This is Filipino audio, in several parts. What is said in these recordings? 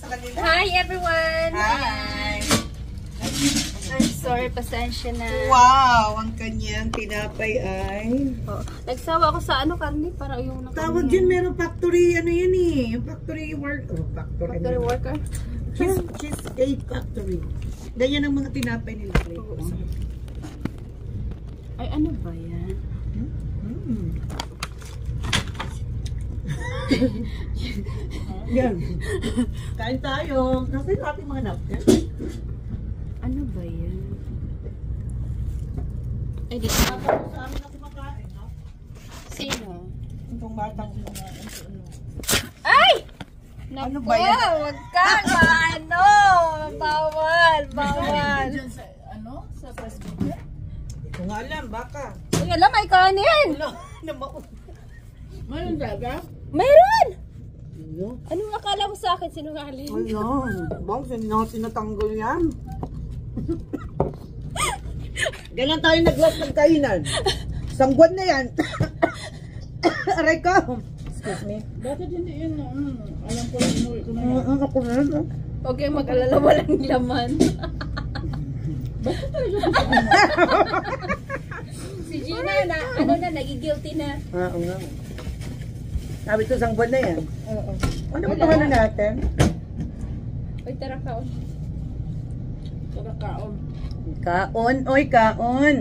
sa kanila. Hi everyone! Hi! I'm sorry, pasensya na. Wow! Ang kanyang tinapay ay... Oh, nagsawa ako sa karne para yung tawag dyan, meron factory, ano yan eh. Yung factory work. Oh, factory worker. Cheesecake factory. Ganyan ang mga tinapay nila. Ay, ano ba yan? Yan. Kain tayo. Nasaan yung ating mga napkin? Ano ba yan? Ay, dito. Sa amin na kumakain, no? Sino? Itong batang kumakain. Ay! Ano Naku, ba yan? wag ka ano! Bawal, bawal. Sa Facebook? Hindi ko nga alam, baka. Uy, alam, may kanin! Mayroon talaga? Mayroon! Anong akala mo sa akin, sinungaling? Ayun. Bang, saan natin natanggal yan? Ganyan tayo nag-last ng kainan. Isang buwan na yan. Aray ko. Excuse me. Bakit hindi yun? Alam ko lang, inuwi ko na yan. Ako na yan. Huwag kayong mag-alala, walang laman. Bakit talaga Si Gina na, nagigilty na. Oo nga. Sabi ito, isang buwan na yan. Oo. Ano ba pangalan natin? Uy, tara kaon. Tara kaon? Kaon. Oy, kaon.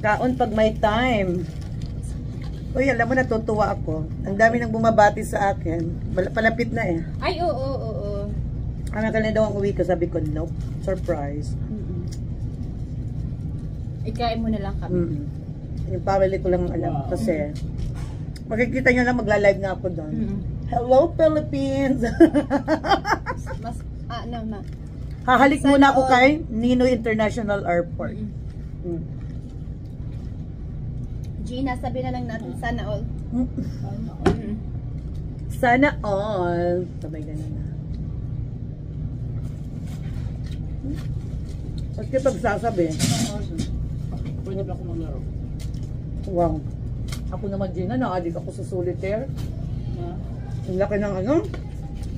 Kaon pag may time. Uy, alam mo, natutuwa ako. Ang dami nang bumabati sa akin. Palapit na eh. Ay, oo. Ano ka na daw ang uwi ko? Sabi ko, nope. Surprise. Ikain mo na lang kami. Yung family ko lang alam. Kasi, makikita nyo lang, magla-live nga ako doon. Hello, Philippines! Mas, ma. Hahalik muna ako kay Ninoy International Airport. Gina, sabi na lang natin, sana all. Sana all. Sabay ganun na. Kasi pagsasabi, Pwede ba ako maglaro? wow. Ako naman, Gina, na-addict ako sa solitaire. Ang laki ng ano,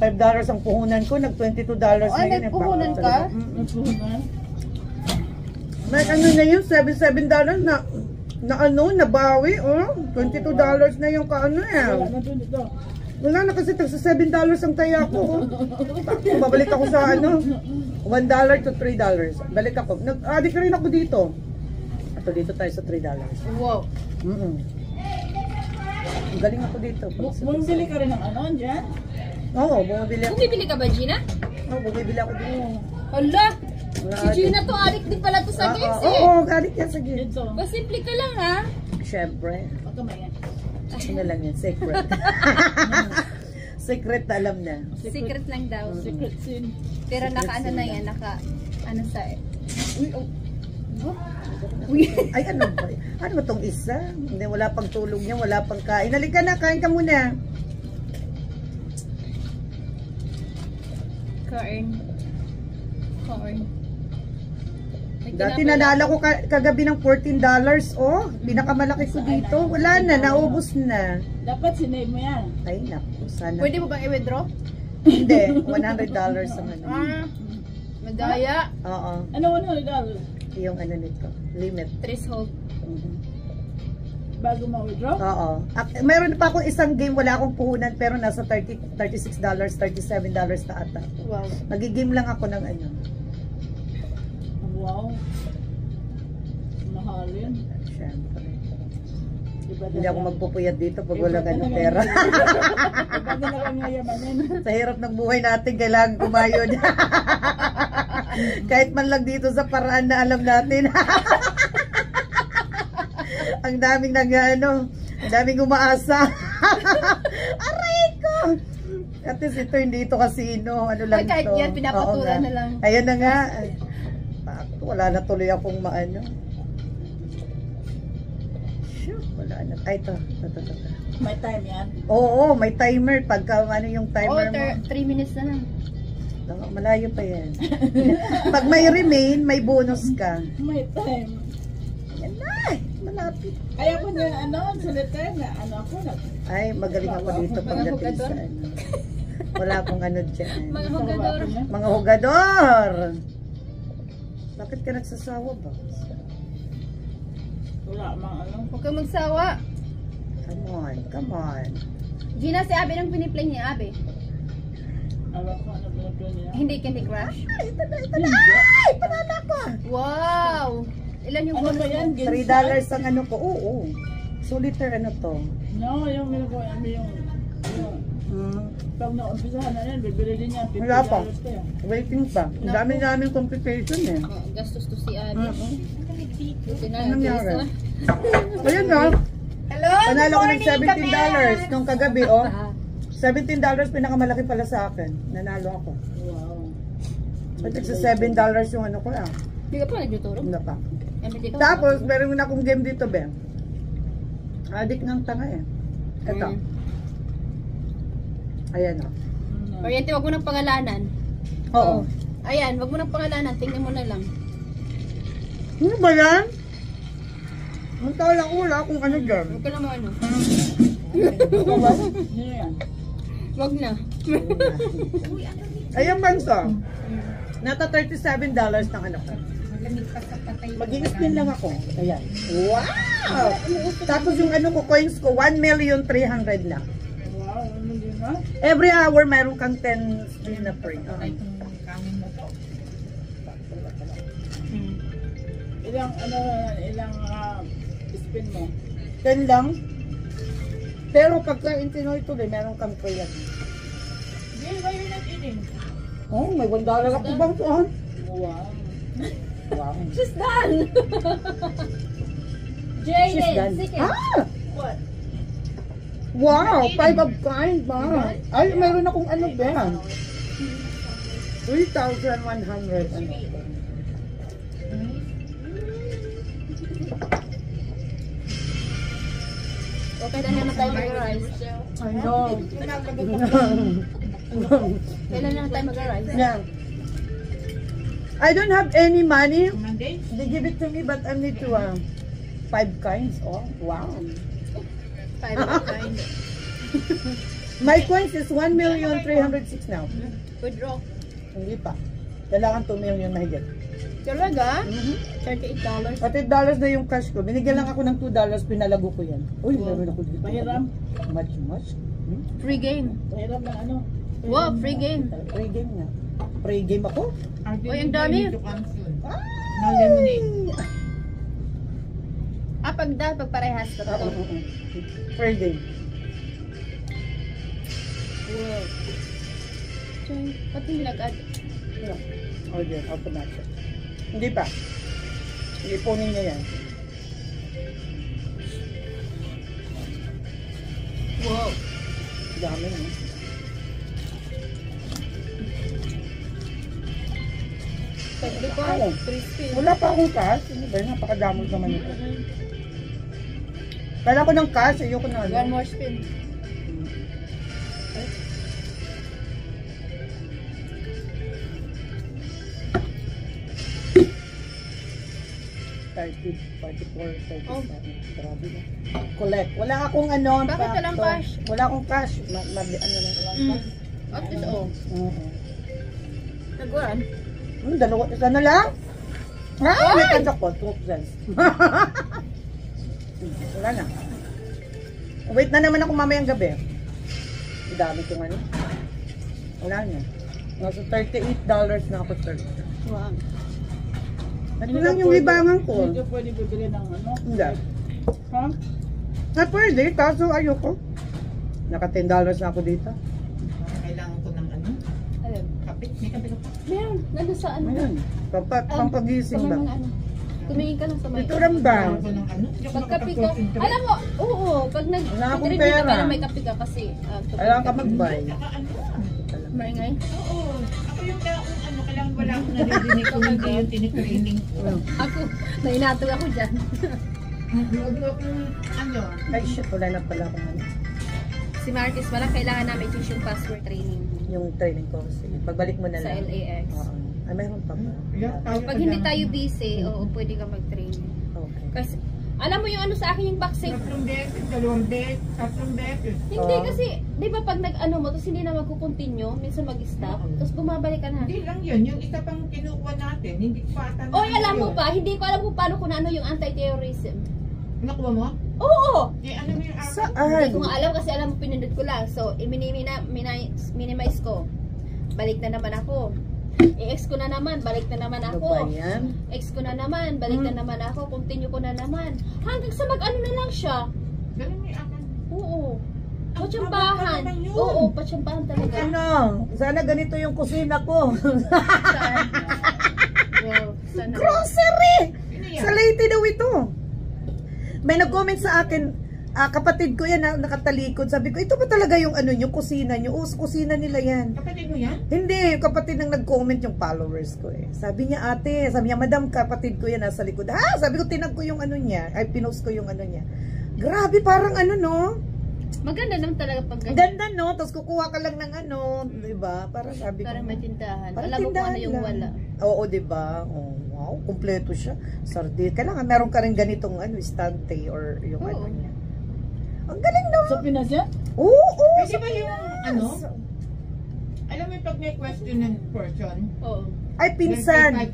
$5 ang puhunan ko, nag-$22 na Ay, yun. may puhunan ka? Nagpuhunan? May ano na yun, $7 na ano, nabawi, oh. $22 na yung kaano eh. Wala na doon ito. Wala na kasi tagsa $7 ang taya ko, oh. Babalik ako sa ano, $1 to $3. Balik ako. Nag-addict rin ako dito. Ito, dito tayo sa $3. Wow. Ang galing ako dito. Bumibili ka rin ng ano, dyan? Oo, bumibili ako. Bumibili ka ba, Gina? Oo, bumibili ako dito. Hala! Si Gina to, adik din pala to sa games eh. Oo, galing yan sa games. Dito. Pasimple ka lang ha. Siyempre. Huwag ka mayan. Ano lang yan, secret. Secret na alam na. Secret lang daw. Secret sin. Pero naka-ano na yan, ano sa Uy, oh. Ay, ano ba? Ano ba tong isa? Hindi, wala pang tulog niya, wala pang kain. Halika na, kain ka muna. Corn. Dati nanalo ko kagabi ng $14. Oh, pinakamalaki ko dito. Wala na, naubos na. Dapat sinave mo yan. Ay, naku, sana. Pwede mo bang i-withdraw? Hindi, $100 ang ano. Madaya. Oo, Ano $100? yung ano nito, limit. Threshold. Bago ma-withdraw? Oo. Meron pa akong isang game, wala akong puhunan, pero nasa $36, $37 na ata. Wow. Nagigame lang ako ng ano. Wow. Mahal yun. Siyempre. Diba Hindi ako magpupuyat dito pag wala ganun pera. Diba talagang mayamanin? Sa hirap ng buhay natin, kailangan kumayod. Kahit man lang dito sa paraan na alam natin. Ang daming ang daming umaasa. Aray ko! At least ito, hindi ito kasino. Ano lang Ay, kahit ito. yan, pinapatulan Oo na lang. Ayan na nga. Wala na tuloy akong maano. Shoot, wala na. Ay, ito. May time yan? Oo, may timer. Pagka ano yung timer mo. 3 minutes na lang. Malayo pa yan. Pag may remain, may bonus ka. May time. Yan na. Malapit. Kaya ko na, solitaire na, ako na. Ay, magaling ako dito pagdating sa ano. Wala pong ano dyan. Mga hugador. Mga hugador! Bakit ka nagsasawa ba? Wala mang ano. Huwag kang magsawa. Come on, come on. Gina, si Abby nang piniplay ni Abby. Alam ko ano pinagpil niya. Hindi Candy Crush. Ay, ito na, ito na! Ay, panala ko! Wow! Ilan yung Ano bonus ba yan? mo? $3 ang ano ko. Oo. Solitaire ano to? No, yung ginagawa namin yung pag naumpisahan na yan, bibili din niya. $50 Wala pa. pa yan. Waiting pa. Ang dami namin complication eh. Oh, gastos to si Abby. Buti na, Anong bilis nangyari? na. Ayun na. Hello, Panalo ko ng $17 nung kagabi, oh. Ah, $17 pinakamalaki pala sa akin. Nanalo ako. Wow. At sa $7 yung ano ko lang. Hindi ka pa nagtuturo? Wala pa. Hindi ka Tapos, meron na akong game dito, Ben. Adik ng tanga eh. Ito. Ayan, oh. Oriente, wag mo nang pangalanan. Oo. Ayan, wag mo nang pangalanan. Tingnan mo na lang. Ano ba yan? Ang tawala ko wala kung ano dyan. Huwag ka na mo ano. Sino yan? Wag na. Ayan, Banso. Nata $37 ng ano ko. Mag-i-spin lang ako. Ayan. Wow! Tapos yung ano ko, coins ko, 1,300,000 na. Wow, ano din ha? Every hour, mayroon kang 10 spin na free. Ilang ano, ilang spin mo? 10 lang. Pero pagka intinoy tuloy, meron kang free yan. Hindi, kayo nag-ining. Oh, may $1 ako bang tuhan? Wow. Wow. She's done! She's Jaden, done. sige. Ah! What? Wow! 5 of kind ba? Ay, meron akong ano ba? 3,100. Ano? Okay na naman tayo mag-arise. Ano? Kailan na tayo mag-arise? Yeah. I don't have any money. They give it to me, but I need to 5 kinds. Oh, wow. 5 of kind. My coins is 1,306,000 now. Withdraw. Hindi pa. Kailangan 2 million na higit. Talaga? $38. $8 na yung cash ko. Binigyan lang ako ng $2, pinalago ko yan. Uy, meron ako dito. Pahiram. Much. Free game. Pahiram ng ano? Wow, free game. Free game nga. Free game ako. Uy, ang dami. Ay! Pagparehas ka Oo, to. oo. Free game. Wow. Ba't hindi nag-add? No. Order, automatic. Hindi pa. Iipunin niya yan. Wow. Dami no? Pwede ko. Oo. 3 spin. Wala pa akong cash. Ano ba yun? Napakadamot naman ito. Kala ko ng cash. Ayoko na. One more spin. Oh. Grabe na. Collect. Wala akong ano. Bakit walang cash? Wala akong cash. Ano na walang cash. At least, oh. Oo. Nag-1. Dalawa. Isa na lang? Ah, may tansak ko. 2 cents. Wala na. Wait na naman ako mamayang gabi. Dami kong ano. Wala na. Nasa $38 na ako, sir. Wow. Ito lang yung libangan ko. Hindi ka pwede bibili ng ano? Hindi. Ha? Na pwede, kaso ayoko. Naka $10 na ako dito. Kailangan ko ng ano? Ayun. Kapit? May kapit ako. Meron. Nandun sa ano? Ayun. Pampagising Sa ba? mga ano. Tumingin ka lang sa may. Dito lang ba? Kailangan ko ng ano? Hindi ako Pagkapi ka. makapag-concentrate. Alam mo, oo. Pag Wala akong nag-read ka pera. pala may kapi ka kasi. Kailangan ka mag-buy. Saka ano? Maingay. Oo. Ako yung ano, kailangan wala akong naririnig ko. Hindi yung tinitraining ko. Ako, nainatog ako dyan. Huwag mo akong ano. Ay shit, wala na pala akong ano. Si Martis, wala kailangan namin i-choose yung password training Yung training ko. Sige, pagbalik mo na sa lang. LAX. Oo. Ay, mayroon pa ba? Yeah, tayo Pag hindi tayo busy, oo, pwede ka mag-training. Okay. Kasi, Alam mo yung ano sa akin yung vaccine? 3 beses, 2 beses, 3 beses. Hindi Oo. kasi, di ba pag nag-ano mo, tapos hindi na magkukontinue, minsan mag-stop, Oo. tapos bumabalik ka na. Hindi lang yun, yung isa pang kinukuha natin, hindi ko pa ata Oy, alam mo yun. ba, hindi ko alam kung paano kung ano yung anti-terrorism. Nakuha mo? Oo! Eh, ano mo yung akin? Saan? Hindi ko nga alam kasi alam mo pinindot ko lang. So, minimize ko. Balik na naman ako. I-ex ko na naman, balik na naman Ano ba ako. yan? Ex ko na naman, balik na naman ako. Continue ko na naman. Hanggang sa mag-ano na lang siya. Ganun mo yung akin. Oo. Ang Patsambahan. haba pa naman yun. Oo, patsambahan talaga. Ano? Sana ganito yung kusina ko. Saan? Wow, sana. Grocery! Sino yan? Sa Leyte daw ito. May nag-comment sa akin, kapatid ko yan na nakatalikod. Sabi ko, ito ba talaga yung ano yung kusina nyo? Oo, kusina nila yan. Kapatid mo yan? Hindi, kapatid nang nag-comment yung followers ko eh. Sabi niya, ate, sabi niya, madam, kapatid ko yan nasa likod. Ha? Sabi ko, tinag ko yung ano niya. Ay, pinost ko yung ano niya. Grabe, parang ano, no? Maganda naman talaga pag Ang ganda, no? Tapos kukuha ka lang ng ano, di ba? Parang sabi ko. Parang may tindahan. Parang Alam mo kung ano tindahan yung lang. wala. Oo, di ba? Oh, wow, kumpleto siya. Sardine. Kailangan meron ka rin ganitong ano, estante or yung Oo. ano niya. Ang galing daw. Sa Pinas yan? Oo, oo. Pwede ba yung ano? Alam mo pag may question ng person, Oo. Ay, pinsan. 6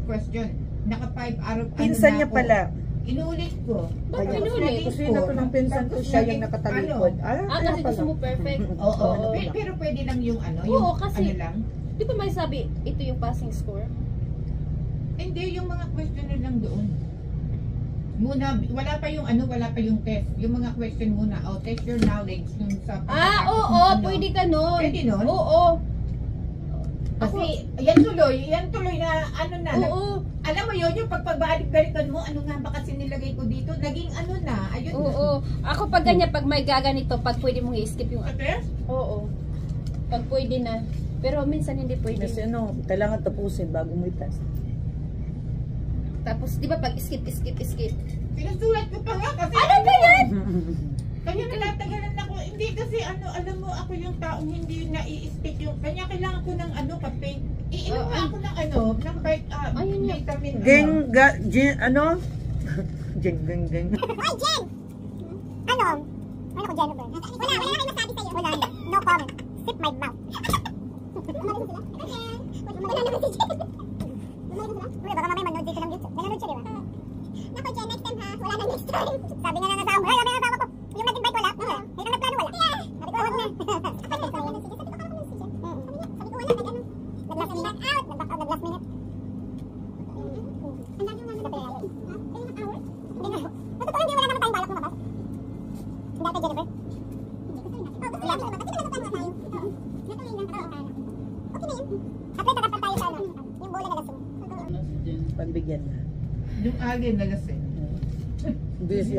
question. Naka 5 araw. Pinsan niya ako. pala. Inulit ko. Bakit Kaya, inulit? kusina to ng pinsan ko, siya yung nakatalikod. Ah, kaya kasi gusto pala. mo perfect. Oo. Oo. Pero pwede lang yung ano, Oo, yung kasi- ano lang. Di ba may sabi, ito yung passing score? Hindi, yung mga question na lang doon. Muna, wala pa yung ano, wala pa yung test. Yung mga question muna, test your knowledge yung sa Ah, pagkatapos oo, ng ano. pwede ka nun. Pwede nun? Oo. Kasi yan tuloy na ano na. Oo. Alam mo yun, yung pagpabalik-balikan mo, ano nga ba kasi nilagay ko dito? Naging ano na, ayun na. Oo. Ako pag ganyan, pag may gaganito, pag pwede mong i-skip yung... Sa test? Oo. Pag pwede na. Pero minsan hindi pwede. Kasi ano, kailangan tapusin bago mo itest. Tapos, di ba pag skip. Sinusulat ko pa nga kasi Ano ba yan? kanya natatagalan ako. Hindi kasi ano, alam mo ako yung taong hindi na-i-stick yung, kanya kailangan ko ng ano, kape. Iinom Ah, ako ng ano, ng Ayun yun. vitamin. Geng, ano? Geng. Hoy, Jen! Ano? Ano ko, Jennifer? Wala na kayo masabi sa'yo. Wala na. No comment. Sip my mouth. Umalis sila? Wala naman si Jen. Umalis sila? Uy, baka mamaya manood dito ng YouTube. Nanonood siya, di ba? Naku, Jen, next time ha. Wala na next time. Sabi nga ng asawa. Ay, sabi ng asawa ko. Yung nag-invite wala. Wala. May kang nagplano wala. Sabi ko, wag na. Sabi ko, wala na si Jen. Sabi ko, wala na si Jen. Nag-last minute. Nag-back out. Nag-last minute. Ang dami yung mga nagpapalala. Ha? Ilang hour? Hindi na. Totoo, hindi wala naman tayong balak lumabas. Hindi ka, Jennifer? Hindi, gusto rin natin. Oh, gusto rin natin. Kasi wala naman tayo. Natuloy lang tayo. Okay na yun. At least nakapat tayo sa ano, yung bola na lasing. Ano si Jen? Pagbigyan na. Yung alien na lasing. Busy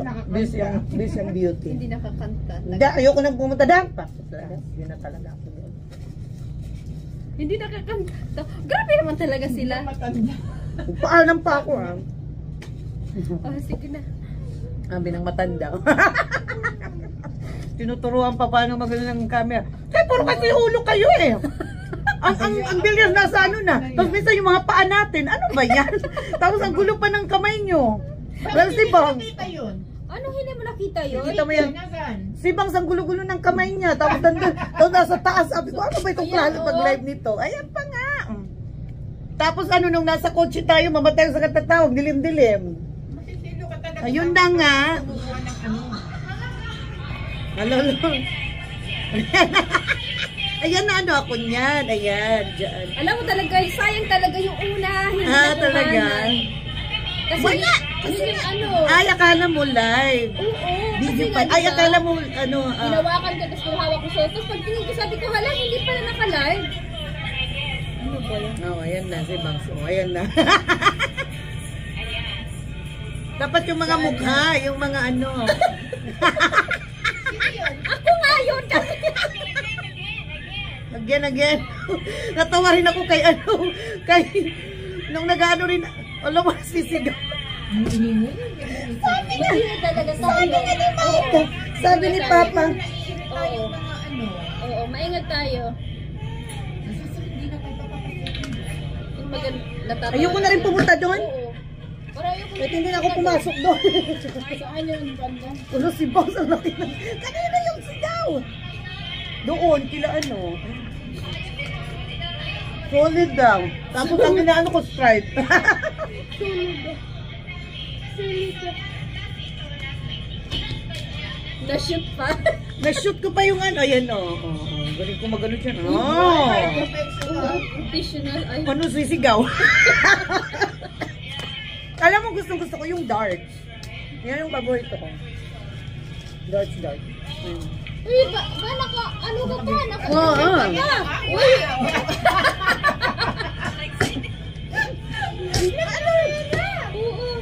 ang beauty. Hindi nakakanta. Hindi, ayoko nang pumunta doon. Pasok talaga. Yun na talaga ako doon. Hindi nakakanta. Grabe naman talaga sila. Matanda. Paalam pa ako Oh, sige na. Sabi ng matanda. Tinuturuan pa paano magano ng camera. Kaya puro kasi ulo kayo eh. Ang bilis nasa ano na. Tapos minsan yung mga paa natin, ano ba yan? Tapos ang gulo pa ng kamay nyo. Well, si Bang, Nakita yun. Ano hindi mo nakita yun? Kita mo yan. Nasaan? Si Bang ang gulo-gulo ng kamay niya. Tapos nandun, tapos nasa taas. Sabi ko, ano ba itong Ayan, plano oo. pag live nito? Ayan pa nga. Tapos ano, nung nasa kotse tayo, mamatay sa katatawag, dilim-dilim. Matitilo ka talaga. Ayun na nga. Kumukuha ng ano. Ano, Ayan na ano ako niyan. Ayan, dyan. Alam mo talaga, sayang talaga yung una. Hindi Talaga? nakuhanan. Kasi Wala! Kasi yung ano. Ay, akala mo live. Oo. Video Kasi pa. nga, Ay, diba, akala mo, ano, hinawakan ko, tapos hawak ko sa tapos pagtingin ko, sabi ko, hala, hindi pala naka-live. Ano ba yan? Oh, ayan na, si Bang. So, ayan na. Dapat yung mga mukha, yung mga ano. Ako nga yun kasi. Again. Natawa rin ako kay ano, kay, nung nag-ano rin, alam mo, sisigaw. Sabi niya talaga tayo. Sabi ni Papa, Oo. Mga ano. Oo, maingat tayo. Nasusunod, hindi na tayo papapasok. Yung maganda. ayoko na rin pumunta doon. Oo. Parayo ko. Kahit hindi na ako pumasok doon. Saan yun, banda? Ulo si boss ang laki na. Kanina yung sigaw. Doon, kila ano. Solid daw. Tapos ang inaano ko, Sprite. Na-shoot pa. Na-shoot ko pa yung ano. Ayan o. Galing ko magano dyan. Oh. Professional. Ay. Ano sisigaw? Alam mo, gustong-gusto ko yung darts. Yan yung paborito ko. Darts. Uy, ba naka, ano ka pa? Naka, Oo. Uy! Oo.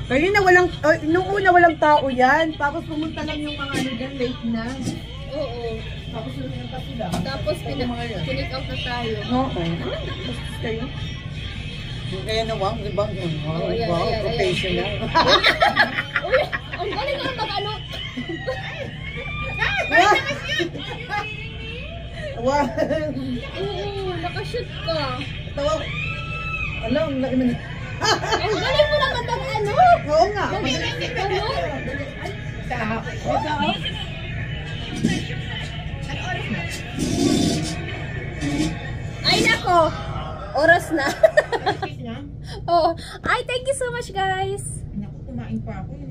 Kanina walang, nung una walang tao yan. Tapos pumunta lang yung mga ano dyan, late na. Oo. Tapos yun yung kapila. Tapos pinik out na tayo. Oo. Basta kayo. Kaya nawang, di ba? Wow, Ayan, wow, ayan, professional. Uy, ang galing ka mag-ano. Wow. Oo, nakashoot ka. Tawa. Alam, laki na. Ang galing mo naman mag-ano. Oo nga. Ano? Ay, nako. Oras na. Tapos na. Oh, ay, thank you so much, guys. Naku, kumain pa ako.